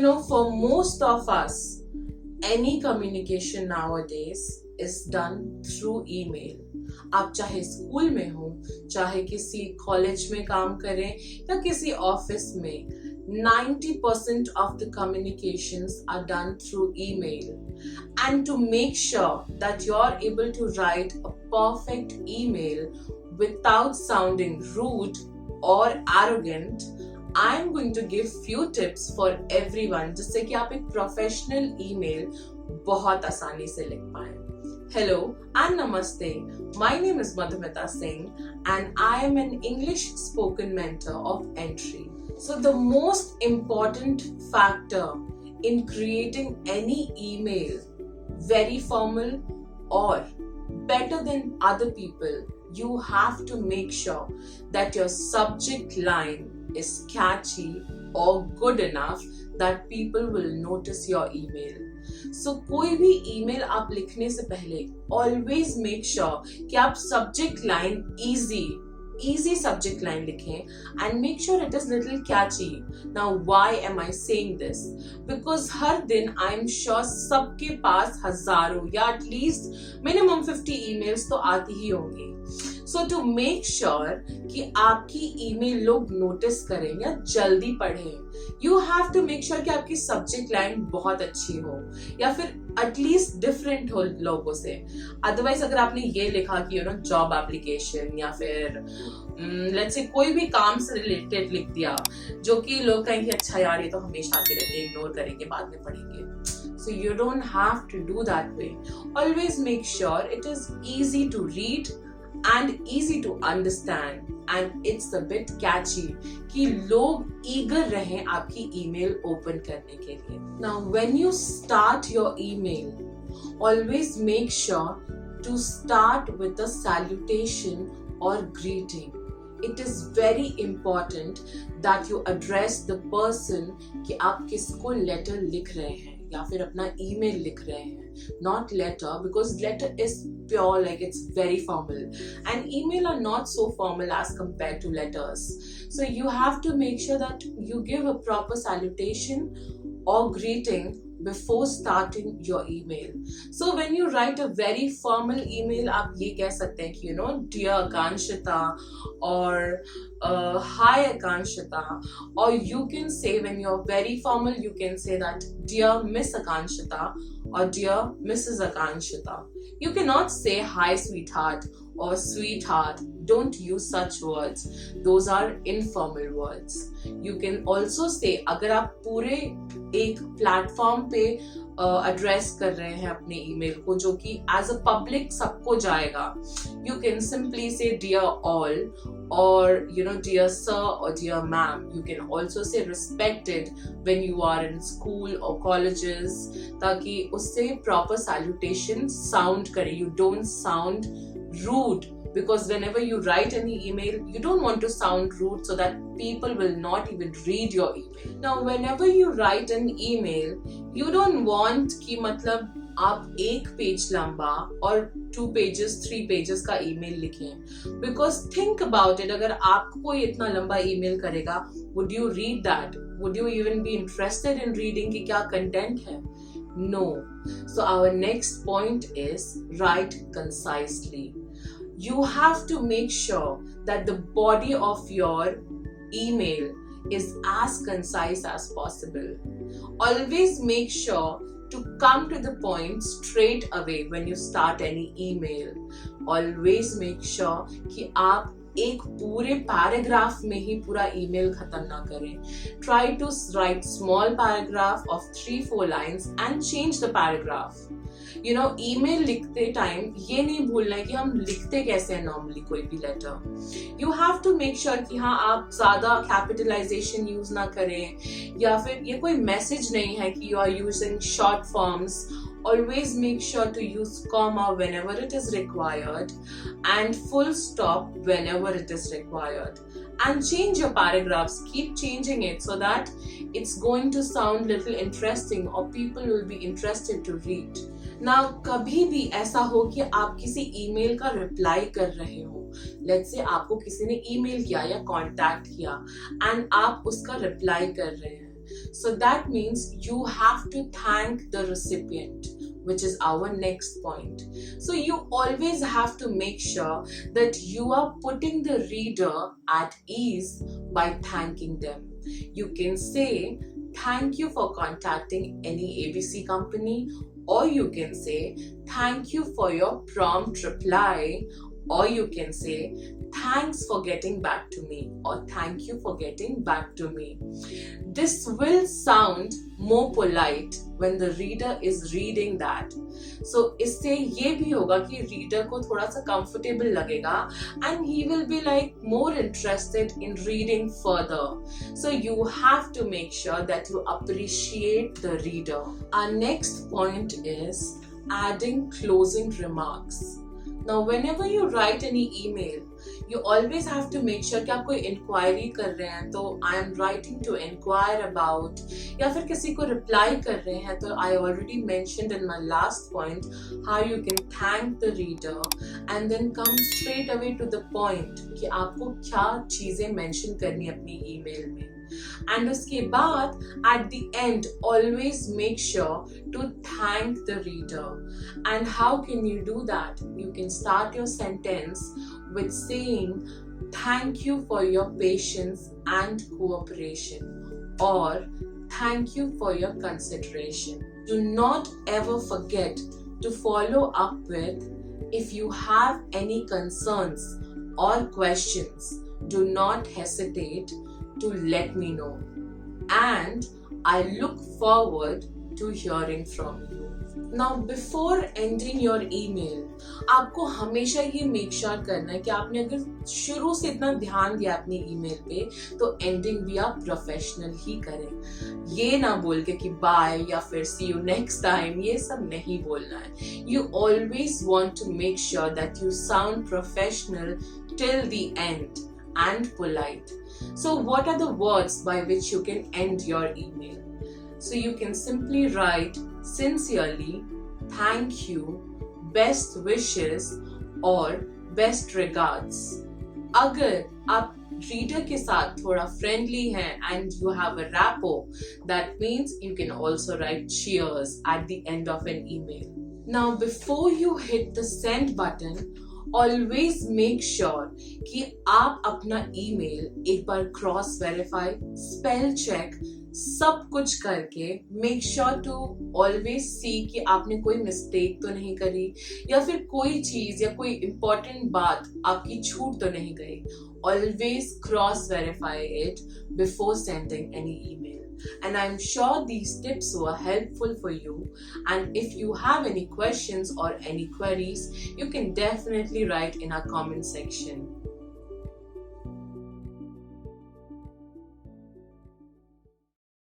For most of us, any communication nowadays is done through email. आप चाहे school में हो, चाहे किसी कॉलेज में काम करें या किसी ऑफिस में, 90% of the communications are done through email. And to make sure that you're able to write a perfect email without sounding rude or arrogant, I'm going to give few tips for everyone जिससे कि आप एक professional email बहुत आसानी से लिख पाएं. Hello and Namaste. My name is Madhumita Singh and I am an English spoken mentor of Entry. So the most important factor in creating any email very formal or better than other people, you have to make sure that your subject line is catchy or good enough that people will notice your email. So कोई भी email आप लिखने से पहले always make sure कि आप subject line easy subject line लिखें and make sure it is little catchy. Now why am I saying this? Because हर दिन I'm sure सबके पास हजारों या at least minimum 50 emails तो आती ही होंगी. So to make sure कि आपकी email लोग notice करें या जल्दी पढ़ें, you have to make sure कि आपकी subject line बहुत अच्छी हो या फिर at least different हो लोगों से. Otherwise अगर आपने ये लिखा कि job application या फिर let's say कोई भी काम से related लिख दिया जो कि लोग कहेंगे अच्छा यार ये तो हमेशा आते रहते हैं, ignore करेंगे, बाद में पढ़ेंगे. So you don't have to do that way. Always make sure it is easy to read and easy to understand and it's a bit catchy कि लोग eager रहें आपकी email open करने के लिए. Now when you start your email, always make sure to start with a salutation or greeting. It is very important that you address the person कि आप किसको letter लिख रहे हैं या फिर अपना email लिख रहे हैं. Not letter, because letter is pure, like it's very formal, and email are not so formal as compared to letters. So you have to make sure that you give a proper salutation or greeting before starting your email. So when you write a very formal email, आप ये कह सकते हैं कि dear Akanshita or hi Akanshita, or you can say when you're very formal, you can say that dear Miss Akanshita or dear Mrs. Akanshita. You cannot say hi sweetheart or sweetheart. Don't use such words. Those are informal words. You can also say अगर आप पूरे एक platform पे address कर रहे हैं अपने email को जो कि एज अ पब्लिक सबको जाएगा, you can simply say dear all or dear sir or dear ma'am. You can also say respected when you are in school or colleges ताकि उससे proper salutation sound करे. You don't sound rude, because whenever you write any email, you don't want to sound rude so that people will not even read your email. Now whenever you write an email, you don't want कि मतलब आप एक page लंबा और 2 pages 3 pages का email लिखें. Because think about it, अगर आपको कोई इतना लंबा email करेगा, would you read that? Would you even be interested in reading कि क्या content है? No. So our next point is write concisely. You have to make sure that the body of your email is as concise as possible. Always make sure to come to the point straight away when you start any email. Always make sure कि आप एक पूरे paragraph में ही पूरा email खत्म ना करें. Try to write small paragraph of 3-4 lines and change the paragraph. Email लिखते टाइम ये नहीं भूलना है कि हम लिखते कैसे हैं नॉर्मली कोई भी letter. You have to make sure कि हाँ आप ज्यादा कैपिटलाइजेशन यूज ना करें या फिर ये कोई मैसेज नहीं है कि you are using short forms. Always make sure to use comma whenever it is required and full stop whenever it is required. And change your paragraphs. Keep changing it so that it's going to sound little interesting or people will be interested to read. Now, कभी भी ऐसा हो कि आप किसी email का reply कर रहे हो. Let's say आपको किसी ने email किया या contact किया and आप उसका reply कर रहे हैं. So that means you have to thank the recipient, which is our next point. So you always have to make sure that you are putting the reader at ease by thanking them. You can say, thank you for contacting any ABC company, or you can say, thank you for your prompt reply, or you can say, thanks for getting back to me, or thank you for getting back to me. This will sound more polite when the reader is reading that. So इससे ये भी होगा कि reader को थोड़ा सा comfortable लगेगा and he will be like more interested in reading further. So you have to make sure that you appreciate the reader. Our next point is adding closing remarks. Now, whenever you write any email, you always have to make sure कि आप कोई inquiry कर रहे हैं तो I am writing to inquire about, या फिर किसी को reply कर रहे हैं तो I already mentioned in my last point how you can thank the reader and then come straight away to the point कि आपको क्या चीजें mention करनी है अपनी email में. And उसके बाद at the end always make sure to thank the reader. And how can you do that? You can start your sentence with saying thank you for your patience and cooperation, or thank you for your consideration. Do not ever forget to follow up with, if you have any concerns or questions, do not hesitate to let me know, and I look forward to hearing from you. Now, before ending your email, आपको हमेशा ये make sure करना है कि आपने अगर शुरू से इतना ध्यान दिया अपनी email पे, तो ending भी आप professional ही करें. ये ना बोल के कि bye या फिर see you next time, ये सब नहीं बोलना है. You always want to make sure that you sound professional till the end and polite. So what are the words by which you can end your email? So you can simply write sincerely, thank you, best wishes or best regards. अगर आप reader के साथ थोड़ा friendly हैं and you have a rapport, that means you can also write cheers at the end of an email. Now before you hit the send button, always make sure कि आप अपना email एक बार cross verify, spell check, सब कुछ करके make sure to always see कि आपने कोई mistake तो नहीं करी, या फिर कोई चीज या कोई important बात आपकी छूट तो नहीं गई. Always cross verify it before sending any email. And I'm sure these tips were helpful for you. And if you have any questions or any queries, you can definitely write in our comment section.